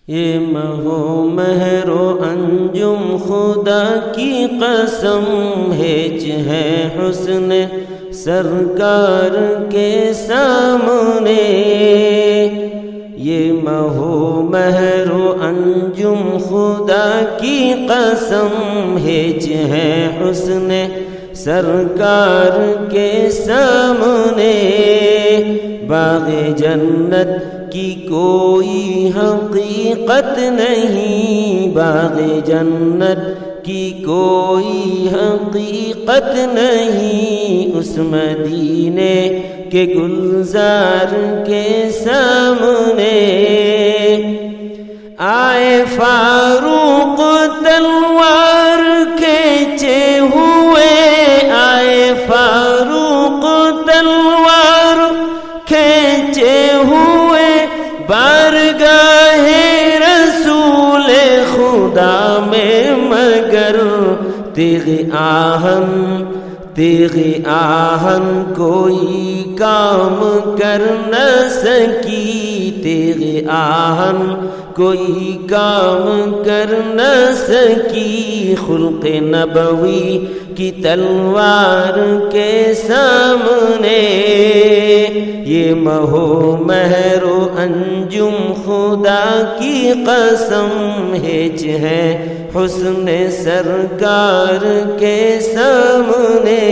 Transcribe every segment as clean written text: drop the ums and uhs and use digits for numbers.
یہ مہو مہر و انجم خدا کی قسم ہیچ ہے حسن سرکار کے سامنے۔ یہ مہو مہر و انجم خدا کی قسم ہیچ ہے حسن سرکار کے سامنے۔ باغ جنت کی کوئی حقیقت نہیں، باغ جنت کی کوئی حقیقت نہیں، اس مدینے کے گلزار کے سامنے۔ آئے فاروق تلوار کھینچے ہوئے، آئے فاروق تلوار کھینچے ہوئے، بارگاہ رسول خدا میں مگر تیغ آہن کوئی کام کر نہ سکی، تیغ آہن کوئی کام کر نہ سکی، خلق نبوی کی تلوار کے سامنے۔ یہ مہو مہر و انجم خدا کی قسم ہیچ ہے حسن سرکار کے سامنے۔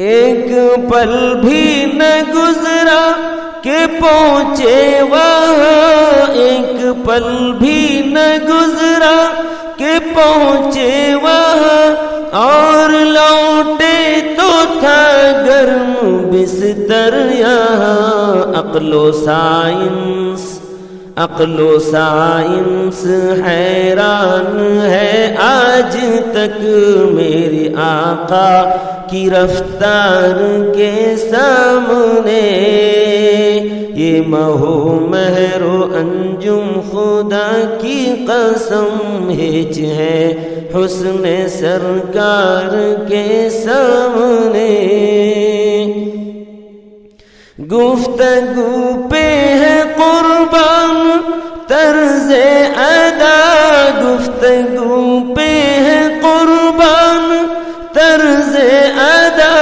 ایک پل بھی نہ گزرا کہ پہنچے وہاں، ایک پل بھی نہ گزرا کہ پہنچے وہاں، اور لوٹے تو تھا گرم بستر یہاں۔ عقل و سائنس حیران ہے آج تک میرے آقا کی رفتار کے سامنے۔ یہ مہو مہر و انجم خدا کی قسم ہیچ ہے حسن سرکار کے سامنے۔ گفتگو پہ ہے قربان طرز ادا، گفتگو پہ ہے قربان طرز ادا،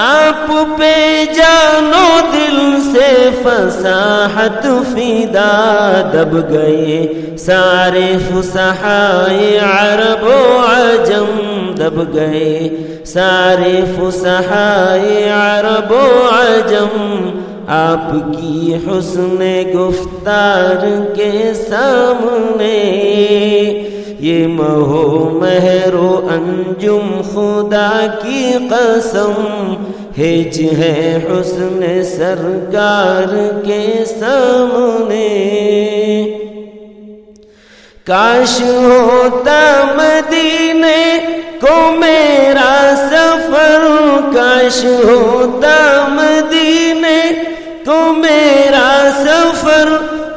آپ پہ جانو دل سے فصاحت فدا۔ دب گئے سارے فصحائے عرب و عجم، دب گئے سارے فصحائے عرب و عجم، آپ کی حسن گفتار کے سامنے۔ یہ مہو مہر و انجم خدا کی قسم ہیچ ہے حسن سرکار کے سامنے۔ کاش ہوتا مدینے کو میرا سفر، کاش ہوتا مدینے کو میرا سفر،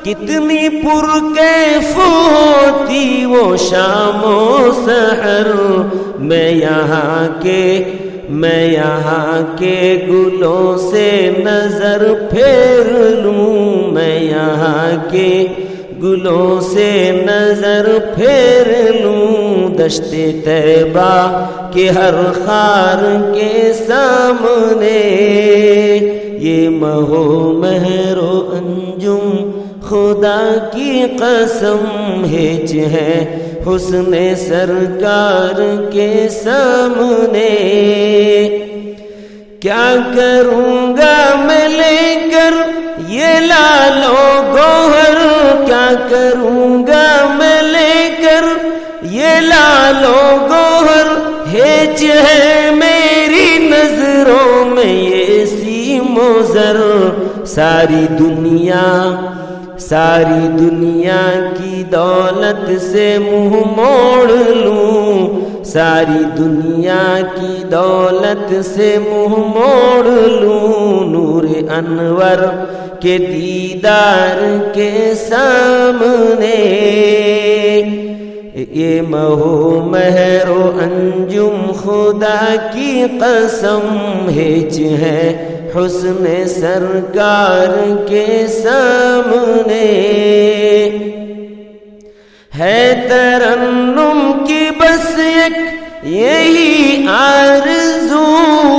کتنی پرکیف ہوتی وہ شام و سحر۔ میں یہاں کے گلوں سے نظر پھیر لوں، میں یہاں کے گلوں سے نظر پھیر لوں، دشت طیبہ کے ہر خار کے سامنے۔ یہ مہو مہر و انجم خدا کی قسم ہیچ ہے حسن سرکار کے سامنے۔ کیا کروں گا میں لے کر یہ لال و گوہر، کیا کروں گا میں لے کر یہ لال و گوہر، ہیچ ہے میری نظروں میں یہ سیم و زر۔ ساری دنیا کی دولت سے منہ موڑ لوں، ساری دنیا کی دولت سے منہ موڑ لوں، نور انور کے دیدار کے سامنے۔ یہ مہو مہر و انجم خدا کی قسم ہیچ ہے حسن سرکار کے سامنے۔ ہے ترنم کی بس ایک یہی آرزو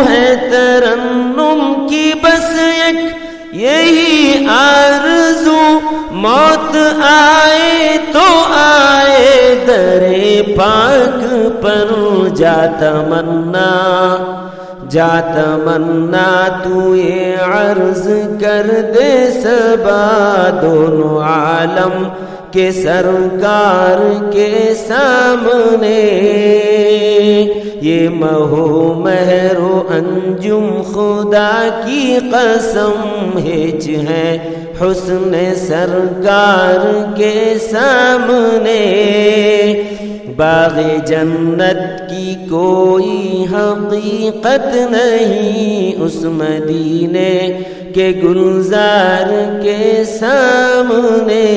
ہے، ترنم کی بس ایک یہی آرزو، موت آئے تو آئے در پاک پر، جا تمنا تو یہ عرض کر دے صبا دونوں عالم کے سرکار کے سامنے، یہ مہو مہر و انجم خدا کی قسم ہج ہے حسن سرکار کے سامنے، باغ جنت کی کوئی حقیقت نہیں اس مدینے کے گلزار کے سامنے۔